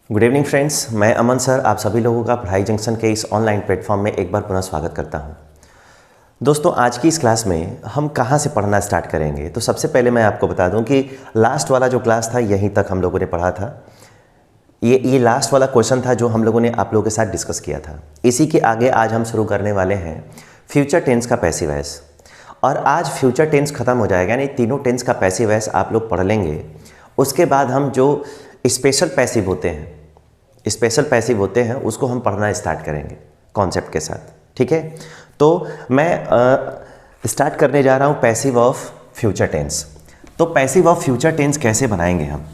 Good evening friends, मैं अमन sir आप सभी लोगों का पढ़ाई जंक्शन के इस ऑनलाइन प्लेटफॉर्म में एक बार पुनः स्वागत करता हूं। दोस्तों, आज की इस क्लास में हम कहां से पढ़ना स्टार्ट करेंगे। तो सबसे पहले मैं आपको बता दूं कि लास्ट वाला जो क्लास था यहीं तक हम लोगों ने पढ़ा था। ये लास्ट वाला क्वेश्चन था जो हम लोगों ने आप लोगों के साथ डिस्कस किया था। इसी के आगे आज हम शुरू करने वाले हैं फ्यूचर टेंस का पैसिव वॉइस। और आज फ्यूचर टेंस खत्म हो जाएगा, यानी तीनों टेंस का पैसिव वॉइस आप लोग पढ़ लेंगे। उसके बाद हम जो स्पेशल पैसिव होते हैं उसको हम पढ़ना स्टार्ट करेंगे कॉन्सेप्ट के साथ। ठीक है, तो मैं स्टार्ट करने जा रहा हूँ पैसिव ऑफ फ्यूचर टेंस। तो पैसिव ऑफ फ्यूचर टेंस कैसे बनाएंगे हम,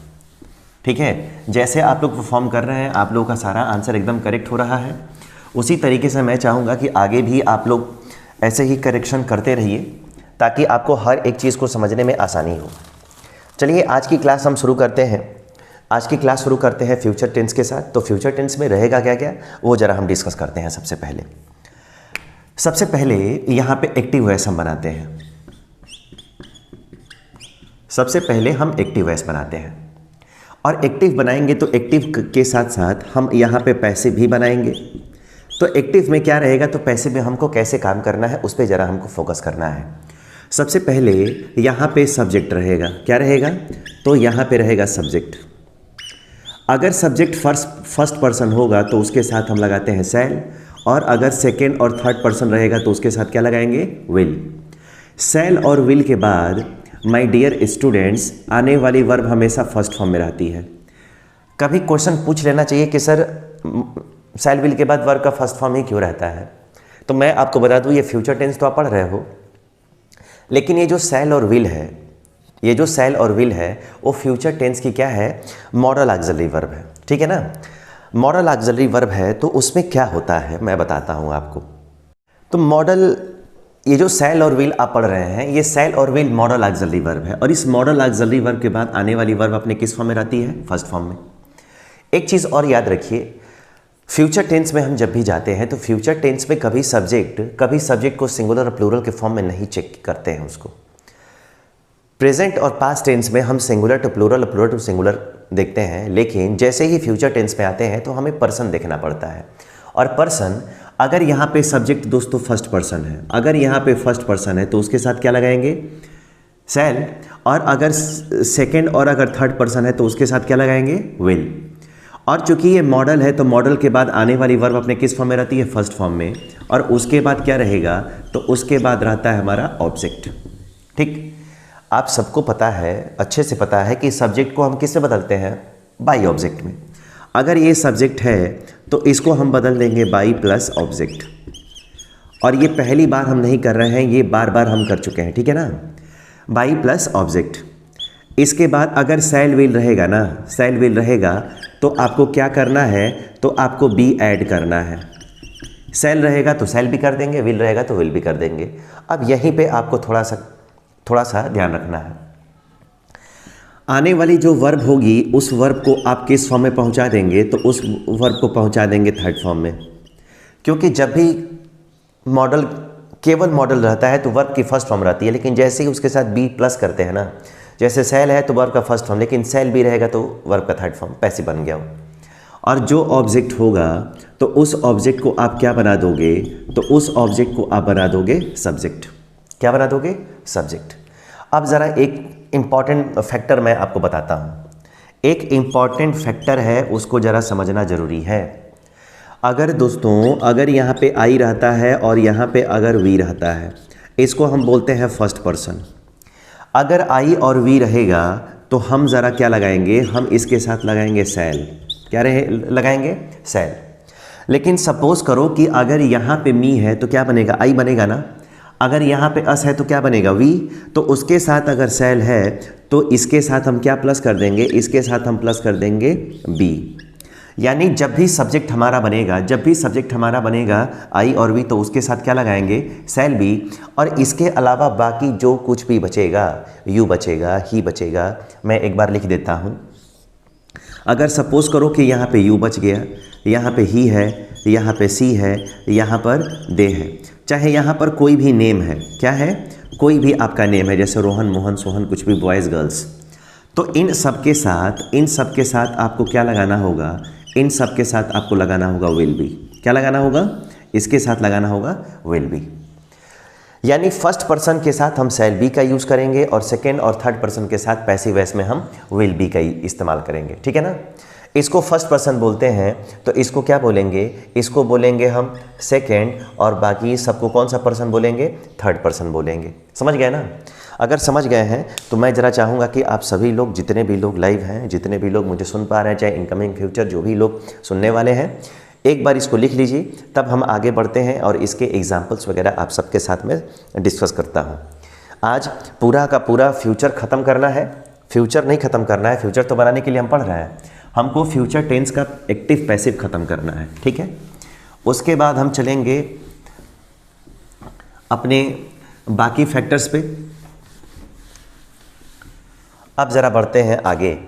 ठीक है। जैसे आप लोग परफॉर्म कर रहे हैं, आप लोगों का सारा आंसर एकदम करेक्ट हो रहा है, उसी तरीके से मैं चाहूँगा कि आगे भी आप लोग ऐसे ही करेक्शन करते रहिए ताकि आपको हर एक चीज़ को समझने में आसानी हो। चलिए आज की क्लास हम शुरू करते हैं। आज की क्लास शुरू करते हैं फ्यूचर टेंस के साथ। तो फ्यूचर टेंस में रहेगा क्या क्या वो ज़रा हम डिस्कस करते हैं। सबसे पहले यहाँ पे एक्टिव वॉइस हम बनाते हैं। सबसे पहले हम एक्टिव वॉइस बनाते हैं और एक्टिव बनाएंगे तो एक्टिव के साथ साथ हम यहाँ पे पैसिव भी बनाएंगे। तो एक्टिव में क्या रहेगा, तो पैसिव में हमको कैसे काम करना है उस पर ज़रा हमको फोकस करना है। सबसे पहले यहाँ पे सब्जेक्ट रहेगा। क्या रहेगा, तो यहाँ पे रहेगा सब्जेक्ट। अगर सब्जेक्ट फर्स्ट पर्सन होगा तो उसके साथ हम लगाते हैं सेल, और अगर सेकेंड और थर्ड पर्सन रहेगा तो उसके साथ क्या लगाएंगे, विल। सेल और विल के बाद माय डियर स्टूडेंट्स आने वाली वर्ब हमेशा फर्स्ट फॉर्म में रहती है। कभी क्वेश्चन पूछ लेना चाहिए कि सर सेल विल के बाद वर्ब का फर्स्ट फॉर्म ही क्यों रहता है। तो मैं आपको बता दूं, ये फ्यूचर टेंस तो आप पढ़ रहे हो, लेकिन ये जो सेल और विल है वो फ्यूचर टेंस की क्या है, मॉडल ऑक्सिलरी वर्ब है। ठीक है ना, मॉडल ऑक्सिलरी वर्ब है। तो उसमें क्या होता है मैं बताता हूँ आपको। तो मॉडल, ये जो सेल और विल आप पढ़ रहे हैं, ये सेल और विल मॉडल ऑक्सिलरी वर्ब है। और इस मॉडल ऑक्सिलरी वर्ब के बाद आने वाली वर्ब अपने किस फॉर्म में रहती है, फर्स्ट फॉर्म में। एक चीज़ और याद रखिए, फ्यूचर टेंस में हम जब भी जाते हैं तो फ्यूचर टेंस में कभी सब्जेक्ट को सिंगुलर और प्लूरल के फॉर्म में नहीं चेक करते हैं उसको। प्रेजेंट और पास्ट टेंस में हम सिंगुलर टू प्लूरल और प्लूरल टू सिंगुलर देखते हैं, लेकिन जैसे ही फ्यूचर टेंस में आते हैं तो हमें पर्सन देखना पड़ता है। और पर्सन, अगर यहाँ पे सब्जेक्ट दोस्तों फर्स्ट पर्सन है, अगर यहाँ पे फर्स्ट पर्सन है तो उसके साथ क्या लगाएंगे, सेल। और अगर सेकेंड और अगर थर्ड पर्सन है तो उसके साथ क्या लगाएंगे, विल। और चूंकि ये मॉडल है तो मॉडल के बाद आने वाली वर्ब अपने किस फॉर्म में रहती है, फर्स्ट फॉर्म में। और उसके बाद क्या रहेगा, तो उसके बाद रहता है हमारा ऑब्जेक्ट। ठीक, आप सबको पता है, अच्छे से पता है कि सब्जेक्ट को हम किससे बदलते हैं, बाई ऑब्जेक्ट में। अगर ये सब्जेक्ट है तो इसको हम बदल देंगे बाई प्लस ऑब्जेक्ट। और ये पहली बार हम नहीं कर रहे हैं, ये बार बार हम कर चुके हैं। ठीक है ना, बाई प्लस ऑब्जेक्ट। इसके बाद अगर सेल विल रहेगा तो आपको क्या करना है, तो आपको बी ऐड करना है। सेल रहेगा तो सेल भी कर देंगे, विल रहेगा तो विल भी कर देंगे। अब यहीं पे आपको थोड़ा सा ध्यान रखना है। आने वाली जो वर्ब होगी उस वर्ब को आप किस फॉर्म में पहुंचा देंगे, तो उस वर्ब को पहुंचा देंगे थर्ड फॉर्म में। क्योंकि जब भी केवल मॉडल रहता है तो वर्ब की फर्स्ट फॉर्म रहती है, लेकिन जैसे ही उसके साथ बी प्लस करते हैं ना, जैसे सेल है तो वर्ब का फर्स्ट फॉर्म, लेकिन सेल भी रहेगा तो वर्ब का थर्ड फॉर्म, पैसिव बन गया हो। और जो ऑब्जेक्ट होगा तो उस ऑब्जेक्ट को आप क्या बना दोगे, तो उस ऑब्जेक्ट को आप बना दोगे सब्जेक्ट। क्या बना दोगे, सब्जेक्ट। अब ज़रा एक इम्पॉर्टेंट फैक्टर मैं आपको बताता हूँ। एक इम्पॉर्टेंट फैक्टर है, उसको ज़रा समझना ज़रूरी है। अगर दोस्तों, अगर यहाँ पे आई रहता है और यहाँ पे अगर वी रहता है, इसको हम बोलते हैं फर्स्ट पर्सन। अगर आई और वी रहेगा तो हम ज़रा क्या लगाएंगे, हम इसके साथ लगाएंगे सेल। क्या लगाएंगे, सेल। लेकिन सपोज करो कि अगर यहाँ पे मी है तो क्या बनेगा, आई बनेगा ना। अगर यहाँ पे अस है तो क्या बनेगा, वी। तो उसके साथ अगर सेल है तो इसके साथ हम क्या प्लस कर देंगे, इसके साथ हम प्लस कर देंगे बी। यानी जब भी सब्जेक्ट हमारा बनेगा आई और वी, तो उसके साथ क्या लगाएंगे, सेल बी। और इसके अलावा बाकी जो कुछ भी बचेगा, यू बचेगा, ही बचेगा। मैं एक बार लिख देता हूँ। अगर सपोज करो कि यहाँ पे यू बच गया, यहाँ पे ही है, यहाँ पे सी है, यहाँ पर दे है, चाहे यहाँ पर कोई भी नेम है, क्या है, कोई भी आपका नेम है, जैसे रोहन, मोहन, सोहन, कुछ भी, बॉयज़, गर्ल्स। तो इन सब के साथ आपको क्या लगाना होगा, इन सब के साथ आपको लगाना होगा विल बी। क्या लगाना होगा? इसके साथ लगाना होगा विल बी। यानी फर्स्ट पर्सन के साथ हम शैल बी का यूज़ करेंगे और सेकेंड और थर्ड पर्सन के साथ पैसिव वॉइस में हम विल बी का इस्तेमाल करेंगे। ठीक है ना? इसको फर्स्ट पर्सन बोलते हैं तो इसको क्या बोलेंगे? इसको बोलेंगे हम सेकेंड, और बाकी सबको कौन सा पर्सन बोलेंगे? थर्ड पर्सन बोलेंगे। समझ गए ना? अगर समझ गए हैं तो मैं ज़रा चाहूँगा कि आप सभी लोग, जितने भी लोग लाइव हैं, जितने भी लोग मुझे सुन पा रहे हैं, चाहे इनकमिंग फ्यूचर जो भी लोग सुनने वाले हैं, एक बार इसको लिख लीजिए, तब हम आगे बढ़ते हैं और इसके एग्जाम्पल्स वगैरह आप सबके साथ में डिस्कस करता हूँ। आज पूरा का पूरा फ्यूचर ख़त्म करना है। फ्यूचर नहीं ख़त्म करना है, फ्यूचर तो बनाने के लिए हम पढ़ रहे हैं, हमको फ्यूचर टेंस का एक्टिव पैसिव ख़त्म करना है। ठीक है? उसके बाद हम चलेंगे अपने बाकी फैक्टर्स पे। अब ज़रा बढ़ते हैं आगे,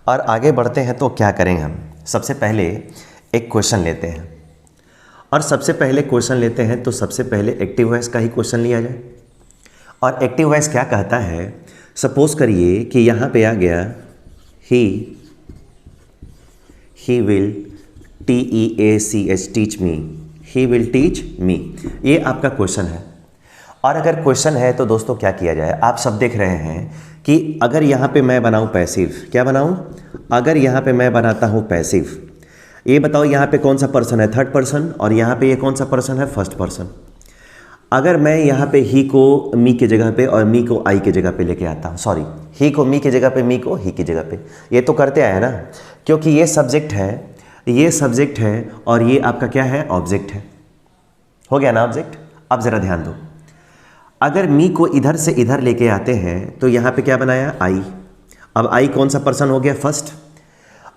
और आगे बढ़ते हैं तो क्या करेंगे हम? सबसे पहले एक क्वेश्चन लेते हैं, और सबसे पहले क्वेश्चन लेते हैं तो सबसे पहले एक्टिव वॉइस का ही क्वेश्चन लिया जाए। और एक्टिव वॉइस क्या कहता है? सपोज करिए कि यहाँ पे आ गया he will TEACH teach me, he will teach me. ये आपका क्वेश्चन है। और अगर क्वेश्चन है तो दोस्तों क्या किया जाए? आप सब देख रहे हैं कि अगर यहाँ पे मैं बनाऊँ पैसिव, क्या बनाऊँ? अगर यहाँ पे मैं बनाता हूँ पैसिव, ये बताओ यहाँ पे कौन सा पर्सन है? Third person. और यहाँ पे ये कौन सा पर्सन है? First person. अगर मैं यहाँ पे ही को मी के जगह पे और मी को आई के जगह पे लेके आता हूँ, सॉरी, ही को मी के जगह पे, मी को ही की जगह पे, ये तो करते आए ना, क्योंकि ये सब्जेक्ट है, ये सब्जेक्ट है, और ये आपका क्या है? ऑब्जेक्ट है। हो गया ना ऑब्जेक्ट? अब ज़रा ध्यान दो, अगर मी को इधर से इधर लेके आते हैं तो यहाँ पे क्या बनाया? आई। अब आई कौन सा पर्सन हो गया? फर्स्ट।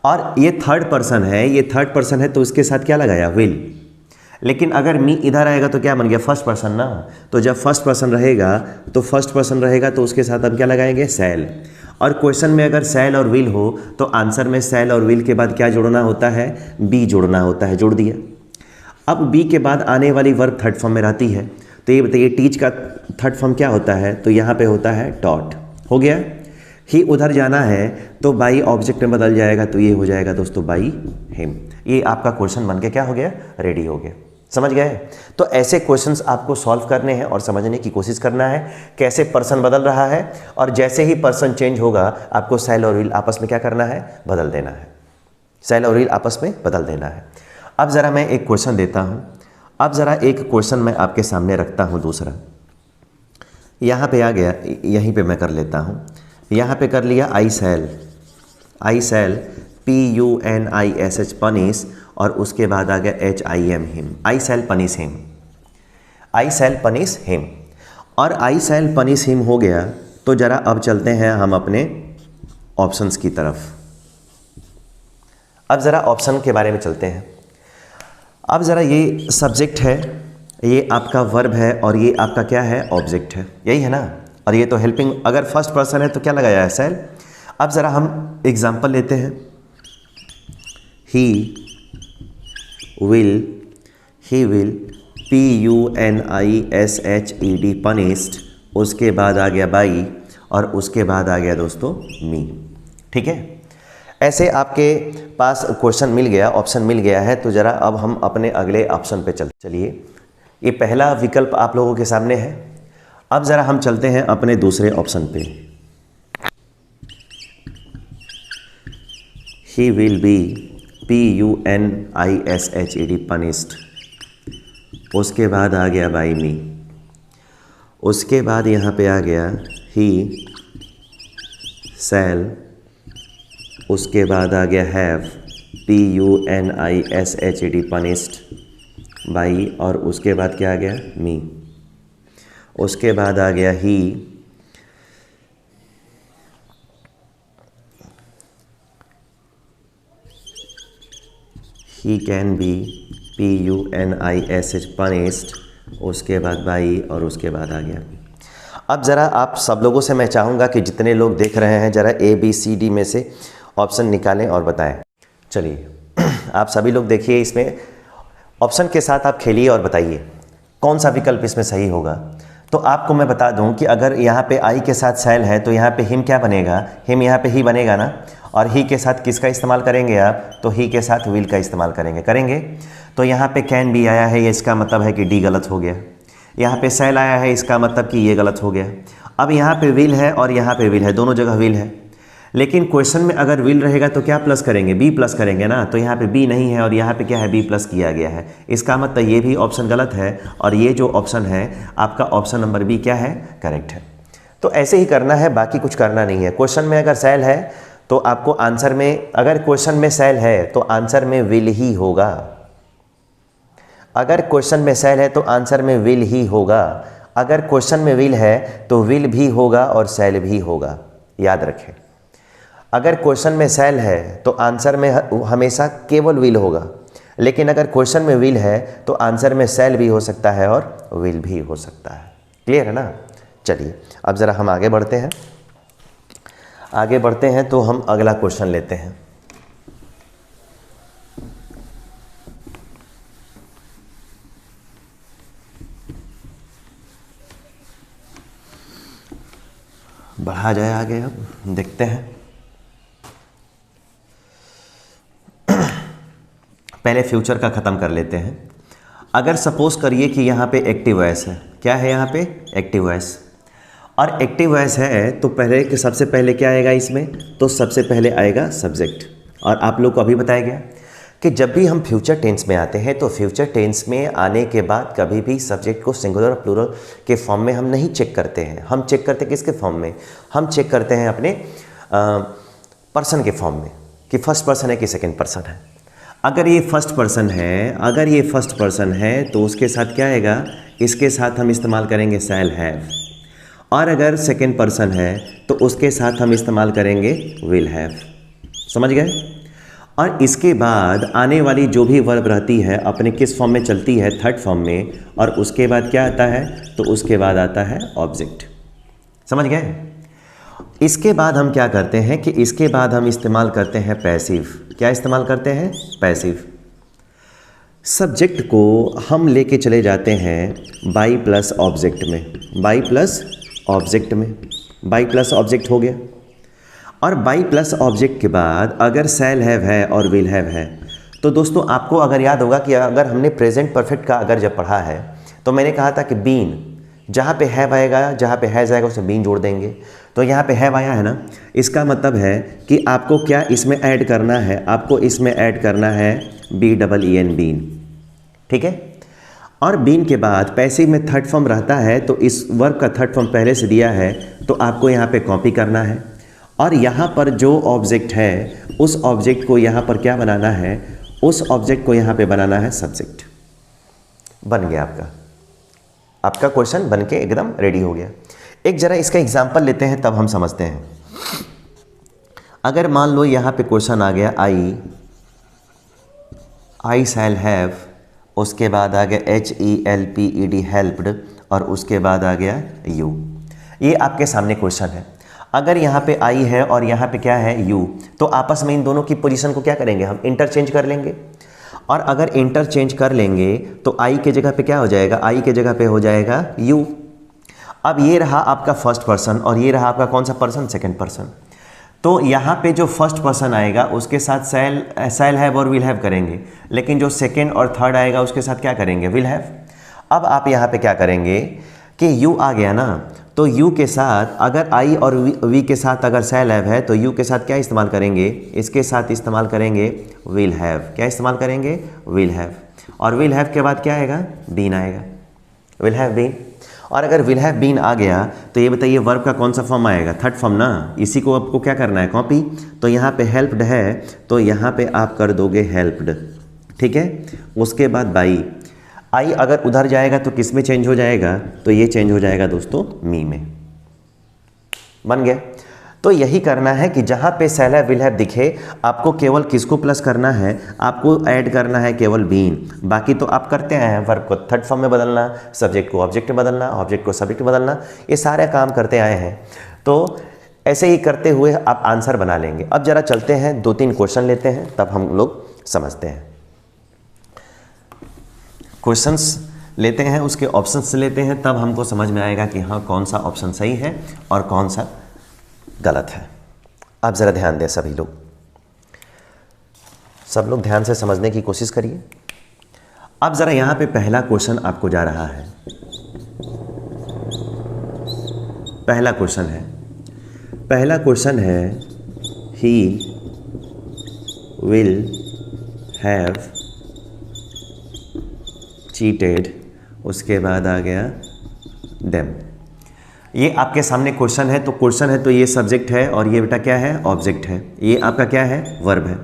और ये थर्ड पर्सन है, ये थर्ड पर्सन है तो उसके साथ क्या लगाया? विल। लेकिन अगर मी इधर आएगा तो क्या बन गया? फर्स्ट पर्सन ना। तो जब फर्स्ट पर्सन रहेगा तो फर्स्ट पर्सन रहेगा तो उसके साथ हम क्या लगाएंगे? शैल। और क्वेश्चन में अगर शैल और विल हो तो आंसर में शैल और विल के बाद क्या जोड़ना होता है? बी जोड़ना होता है। जोड़ दिया। अब बी के बाद आने वाली वर्ब थर्ड फॉर्म में रहती है, तो ये बताइए टीच का थर्ड फॉर्म क्या होता है? तो यहाँ पे होता है टॉट। हो गया। ही उधर जाना है तो बाई ऑब्जेक्ट में बदल जाएगा, तो ये हो जाएगा दोस्तों बाई हिम। ये आपका क्वेश्चन बन के क्या हो गया? रेडी हो गया। समझ गए? तो ऐसे क्वेश्चंस आपको सॉल्व करने हैं और समझने की कोशिश करना है कैसे पर्सन बदल रहा है, और जैसे ही पर्सन चेंज होगा आपको शैल और विल आपस में क्या करना है? बदल देना है। शैल और विल आपस में बदल देना है। अब ज़रा मैं एक क्वेश्चन देता हूँ। अब ज़रा एक क्वेश्चन मैं आपके सामने रखता हूँ। दूसरा यहाँ पे आ गया, यहीं पे मैं कर लेता हूँ। यहाँ पे कर लिया आई शैल, PUNISH पनिश, और उसके बाद आ गया HIM हिम। आई शैल पनिश हिम, आई शैल पनिश हिम। और आई शैल पनिश हिम हो गया तो ज़रा अब चलते हैं हम अपने ऑप्शंस की तरफ। अब ज़रा ऑप्शन के बारे में चलते हैं। अब ज़रा ये सब्जेक्ट है, ये आपका वर्ब है, और ये आपका क्या है? ऑब्जेक्ट है। यही है ना? और ये तो हेल्पिंग, अगर फर्स्ट पर्सन है तो क्या लगाया है? शैल। अब ज़रा हम एग्जाम्पल लेते हैं। ही विल PUNISHED पनिश्ड, उसके बाद आ गया बाई, और उसके बाद आ गया दोस्तों मी। ठीक है? ऐसे आपके पास क्वेश्चन मिल गया, ऑप्शन मिल गया है। तो ज़रा अब हम अपने अगले ऑप्शन पे चलिए। ये पहला विकल्प आप लोगों के सामने है। अब ज़रा हम चलते हैं अपने दूसरे ऑप्शन पे। He will be PUNISHED punished, उसके बाद आ गया बाई मी, उसके बाद यहाँ पे आ गया ही शैल, उसके बाद आ गया हैव PUNISHED पनिश्ड बाई, और उसके बाद क्या आ गया? मी। उसके बाद आ गया he can be PUNISH punished, उसके बाद बाई, और उसके बाद आ गया। अब ज़रा आप सब लोगों से मैं चाहूँगा कि जितने लोग देख रहे हैं ज़रा ABCD में से ऑप्शन निकालें और बताएं। चलिए आप सभी लोग देखिए, इसमें ऑप्शन के साथ आप खेलिए और बताइए कौन सा विकल्प इसमें सही होगा। तो आपको मैं बता दूं कि अगर यहाँ पे आई के साथ शैल है तो यहाँ पे हिम क्या बनेगा? हिम यहाँ पे ही बनेगा ना। और ही के साथ किसका इस्तेमाल करेंगे आप, तो ही के साथ विल का इस्तेमाल करेंगे। तो यहाँ पे कैन बी आया है, ये इसका मतलब है कि डी गलत हो गया। यहाँ पे सेल आया है, इसका मतलब कि ये गलत हो गया। अब यहाँ पे विल है और यहाँ पे विल है, दोनों जगह विल है, लेकिन क्वेश्चन में अगर विल रहेगा तो क्या प्लस करेंगे, बी प्लस करेंगे ना। तो यहाँ पे बी नहीं है और यहाँ पे क्या है, बी प्लस किया गया है। इसका मतलब ये भी ऑप्शन गलत है और ये जो ऑप्शन है आपका ऑप्शन नंबर बी क्या है, करेक्ट है। तो ऐसे ही करना है, बाकी कुछ करना नहीं है। क्वेश्चन में अगर सेल है तो आपको आंसर में, अगर क्वेश्चन में सेल है तो आंसर में विल ही होगा। अगर क्वेश्चन में सेल है तो आंसर में विल ही होगा। अगर क्वेश्चन में विल है तो विल भी होगा और सेल भी होगा, याद रखें। अगर क्वेश्चन में सेल है तो आंसर में हमेशा केवल विल होगा, लेकिन अगर क्वेश्चन में विल है तो आंसर में सेल भी हो सकता है और विल भी हो सकता है। क्लियर है ना। चलिए अब ज़रा हम आगे बढ़ते हैं। आगे बढ़ते हैं तो हम अगला क्वेश्चन लेते हैं। बढ़ा जाए आगे, अब देखते हैं। पहले फ्यूचर का ख़त्म कर लेते हैं। अगर सपोज करिए कि यहाँ पे एक्टिव वॉइस है, क्या है यहाँ पे, एक्टिव वॉइस, और एक्टिव वॉइस है तो पहले कि सबसे पहले क्या आएगा इसमें, तो सबसे पहले आएगा सब्जेक्ट। और आप लोग को अभी बताया गया कि जब भी हम फ्यूचर टेंस में आते हैं तो फ्यूचर टेंस में आने के बाद कभी भी सब्जेक्ट को सिंगुलर और प्लूरल के फॉर्म में हम नहीं चेक करते हैं। हम चेक करते हैं किसके फॉर्म में, हम चेक करते हैं अपने पर्सन के फॉर्म में, कि फर्स्ट पर्सन है कि सेकंड पर्सन है। अगर ये फर्स्ट पर्सन है, अगर ये फर्स्ट पर्सन है तो उसके साथ क्या आएगा, इसके साथ हम इस्तेमाल करेंगे शैल हैव। और अगर सेकंड पर्सन है तो उसके साथ हम इस्तेमाल करेंगे विल हैव। समझ गए। और इसके बाद आने वाली जो भी वर्ब रहती है अपने किस फॉर्म में चलती है, थर्ड फॉर्म में, और उसके बाद क्या आता है, तो उसके बाद आता है ऑब्जेक्ट। समझ गए। इसके बाद हम क्या करते हैं कि इसके बाद हम इस्तेमाल करते हैं पैसिव। क्या इस्तेमाल करते हैं, पैसिव। सब्जेक्ट को हम लेके चले जाते हैं बाई प्लस ऑब्जेक्ट में, बाई प्लस ऑब्जेक्ट में, बाई प्लस ऑब्जेक्ट हो गया। और बाई प्लस ऑब्जेक्ट के बाद अगर शैल हैव है और विल हैव है, तो दोस्तों आपको अगर याद होगा कि अगर हमने प्रेजेंट परफेक्ट का अगर जब पढ़ा है तो मैंने कहा था कि बीन, जहाँ पे हैव आएगा, जहाँ पे हैज़ आएगा उसमें बीन जोड़ देंगे। तो यहाँ पे हैव आया है ना, इसका मतलब है कि आपको क्या इसमें ऐड करना है, आपको इसमें ऐड करना है BEEN, बीन। ठीक है। और बीन के बाद पैसिव में थर्ड फॉर्म रहता है, तो इस वर्ब का थर्ड फॉर्म पहले से दिया है तो आपको यहाँ पे कॉपी करना है। और यहाँ पर जो ऑब्जेक्ट है उस ऑब्जेक्ट को यहाँ पर क्या बनाना है, उस ऑब्जेक्ट को यहाँ पे बनाना है सब्जेक्ट। बन गया आपका क्वेश्चन बन के एकदम रेडी हो गया। एक जरा इसका एग्जांपल लेते हैं तब हम समझते हैं। अगर मान लो यहाँ पे क्वेश्चन आ गया आई शैल हैव, उसके बाद आ गया HELPED हेल्प्ड, और उसके बाद आ गया यू। ये आपके सामने क्वेश्चन है। अगर यहाँ पे आई है और यहाँ पे क्या है, यू, तो आपस में इन दोनों की पोजीशन को क्या करेंगे, हम इंटरचेंज कर लेंगे। और अगर इंटरचेंज कर लेंगे तो आई के जगह पे क्या हो जाएगा, आई के जगह पे हो जाएगा यू। अब ये रहा आपका फर्स्ट पर्सन और ये रहा आपका कौन सा पर्सन, सेकंड पर्सन। तो यहाँ पे जो फर्स्ट पर्सन आएगा उसके साथ शैल हैव और विल हैव करेंगे, लेकिन जो सेकंड और थर्ड आएगा उसके साथ क्या करेंगे, विल हैव। अब आप यहाँ पे क्या करेंगे कि यू आ गया ना, तो यू के साथ अगर आई और वी के साथ अगर शैल हैव है तो यू के साथ क्या इस्तेमाल करेंगे, इसके साथ इस्तेमाल करेंगे विल हैव। क्या इस्तेमाल करेंगे, विल हैव। और विल हैव के बाद क्या आएगा, बीन आएगा, विल हैव बीन। और अगर विल हैव बीन आ गया तो ये बताइए वर्ब का कौन सा फॉर्म आएगा, थर्ड फॉर्म ना। इसी को आपको क्या करना है, कॉपी। तो यहाँ पे हेल्प्ड है तो यहाँ पे आप कर दोगे हेल्प्ड। ठीक है। उसके बाद बाई, आई अगर उधर जाएगा तो किस में चेंज हो जाएगा, तो ये चेंज हो जाएगा दोस्तों मी में। बन गया। तो यही करना है कि जहाँ पे शैल हैव विल हैव दिखे आपको केवल किसको प्लस करना है, आपको ऐड करना है केवल बीन। बाकी तो आप करते आए हैं, वर्ब को थर्ड फॉर्म में बदलना, सब्जेक्ट को ऑब्जेक्ट में बदलना, ऑब्जेक्ट को सब्जेक्ट में बदलना, ये सारे काम करते आए हैं। तो ऐसे ही करते हुए आप आंसर बना लेंगे। अब जरा चलते हैं, 2-3 क्वेश्चन लेते हैं तब हम लोग समझते हैं। क्वेश्चंस लेते हैं, उसके ऑप्शंस लेते हैं, तब हमको समझ में आएगा कि हाँ कौन सा ऑप्शन सही है और कौन सा गलत है। आप ज़रा ध्यान दें सभी लोग। सब लोग ध्यान से समझने की कोशिश करिए। अब ज़रा यहाँ पे पहला क्वेश्चन आपको जा रहा है। पहला क्वेश्चन है ही विल हैव चीटेड, उसके बाद आ गया देम। ये आपके सामने क्वेश्चन है, तो क्वेश्चन है तो ये सब्जेक्ट है और ये बेटा क्या है, ऑब्जेक्ट है। ये आपका क्या है, वर्ब है।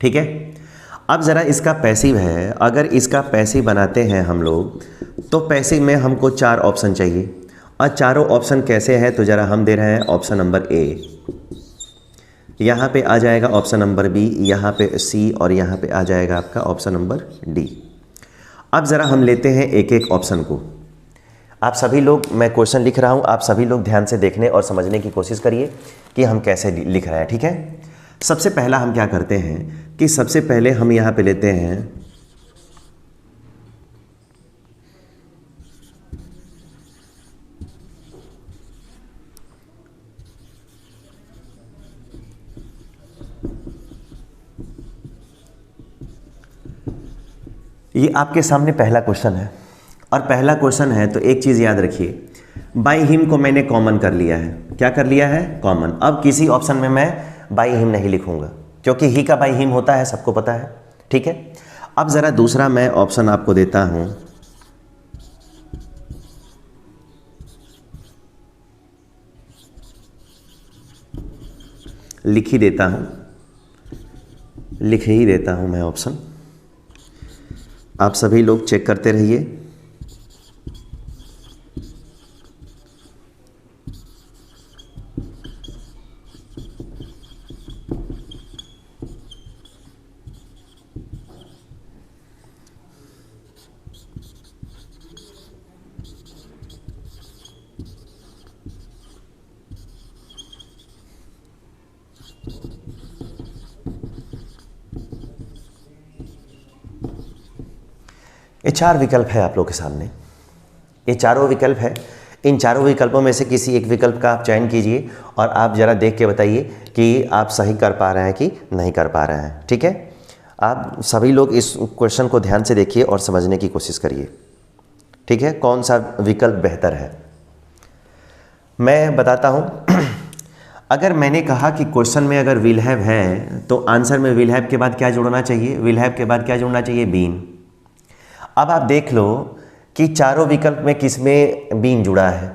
ठीक है। अब ज़रा इसका पैसिव है। अगर इसका पैसिव बनाते हैं हम लोग तो पैसिव में हमको 4 ऑप्शन चाहिए, और चारों ऑप्शन कैसे हैं तो ज़रा हम दे रहे हैं ऑप्शन नंबर ए, यहाँ पे आ जाएगा ऑप्शन नंबर बी, यहाँ पे सी, और यहाँ पे आ जाएगा आपका ऑप्शन नंबर डी। अब ज़रा हम लेते हैं एक एक ऑप्शन को। आप सभी लोग, मैं क्वेश्चन लिख रहा हूँ, आप सभी लोग ध्यान से देखने और समझने की कोशिश करिए कि हम कैसे लिख रहे हैं। ठीक है। सबसे पहला हम क्या करते हैं कि सबसे पहले हम यहाँ पे लेते हैं ये आपके सामने पहला क्वेश्चन है, और पहला क्वेश्चन है तो एक चीज़ याद रखिए, बाई हिम को मैंने कॉमन कर लिया है। क्या कर लिया है, कॉमन। अब किसी ऑप्शन में मैं बाई हिम नहीं लिखूंगा क्योंकि ही का बाई हिम होता है, सबको पता है। ठीक है। अब ज़रा दूसरा मैं ऑप्शन आपको देता हूं, लिख ही देता हूं मैं ऑप्शन। आप सभी लोग चेक करते रहिए। ये 4 विकल्प है आप लोग के सामने। ये चारों विकल्प है। इन चारों विकल्पों में से किसी एक विकल्प का आप चयन कीजिए और आप ज़रा देख के बताइए कि आप सही कर पा रहे हैं कि नहीं कर पा रहे हैं। ठीक है। आप सभी लोग इस क्वेश्चन को ध्यान से देखिए और समझने की कोशिश करिए। ठीक है। कौन सा विकल्प बेहतर है मैं बताता हूँ। अगर मैंने कहा कि क्वेश्चन में अगर विल हैव है तो आंसर में विल हैव के बाद क्या जोड़ना चाहिए, विल हैव के बाद क्या जोड़ना चाहिए, बीन। अब आप देख लो कि चारों विकल्प में किसमें बीन जुड़ा है।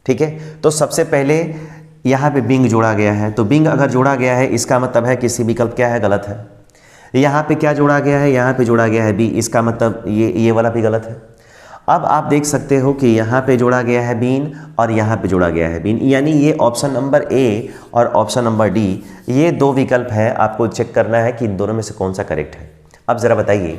ठीक है। तो सबसे पहले यहाँ पे बिंग जोड़ा गया है, तो बिंग अगर जोड़ा गया है इसका मतलब है किसी विकल्प क्या है, गलत है। यहाँ पे क्या जोड़ा गया है, यहाँ पे जोड़ा गया है बी, इसका मतलब ये वाला भी गलत है। अब आप देख सकते हो कि यहाँ पे जोड़ा गया है बीन और यहाँ पे जोड़ा गया है बीन, यानी ये ऑप्शन नंबर ए और ऑप्शन नंबर डी, ये 2 विकल्प है। आपको चेक करना है कि इन दोनों में से कौन सा करेक्ट है। अब ज़रा बताइए,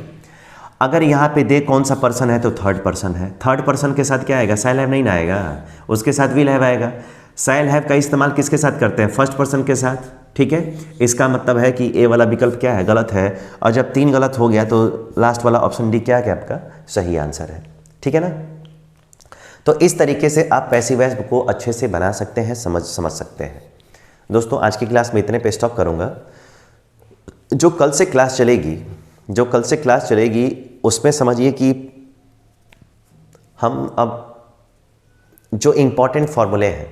अगर यहाँ पे दे कौन सा पर्सन है तो थर्ड पर्सन है। थर्ड पर्सन के साथ क्या आएगा, शैल हैव नहीं ना आएगा, उसके साथ विल हैव आएगा। शैल हैव का इस्तेमाल किसके साथ करते हैं, फर्स्ट पर्सन के साथ। ठीक है। इसका मतलब है कि ए वाला विकल्प क्या है, गलत है। और जब 3 गलत हो गया तो लास्ट वाला ऑप्शन डी क्या है, आपका सही आंसर है। ठीक है ना। तो इस तरीके से आप पैसिव वॉइस को अच्छे से बना सकते हैं, समझ सकते हैं। दोस्तों आज की क्लास में इतने पे स्टॉप करूँगा। जो कल से क्लास चलेगी उसमें समझिए कि हम अब जो इम्पॉर्टेंट फॉर्मूले हैं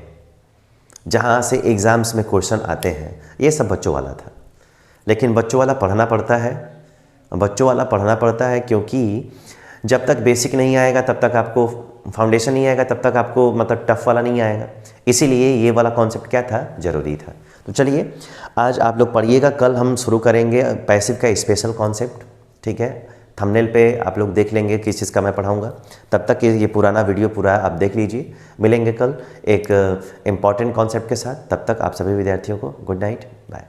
जहाँ से एग्ज़ाम्स में क्वेश्चन आते हैं, ये सब बच्चों वाला था, लेकिन बच्चों वाला पढ़ना पड़ता है क्योंकि जब तक बेसिक नहीं आएगा तब तक आपको फाउंडेशन नहीं आएगा, तब तक आपको मतलब टफ वाला नहीं आएगा। इसीलिए ये वाला कॉन्सेप्ट क्या था, ज़रूरी था। तो चलिए आज आप लोग पढ़िएगा, कल हम शुरू करेंगे पैसिव का स्पेशल कॉन्सेप्ट। ठीक है। थंबनेल पे आप लोग देख लेंगे किस चीज़ का मैं पढ़ाऊँगा। तब तक ये पुराना वीडियो पूरा आप देख लीजिए। मिलेंगे कल एक इम्पॉर्टेंट कॉन्सेप्ट के साथ। तब तक आप सभी विद्यार्थियों को गुड नाइट, बाय।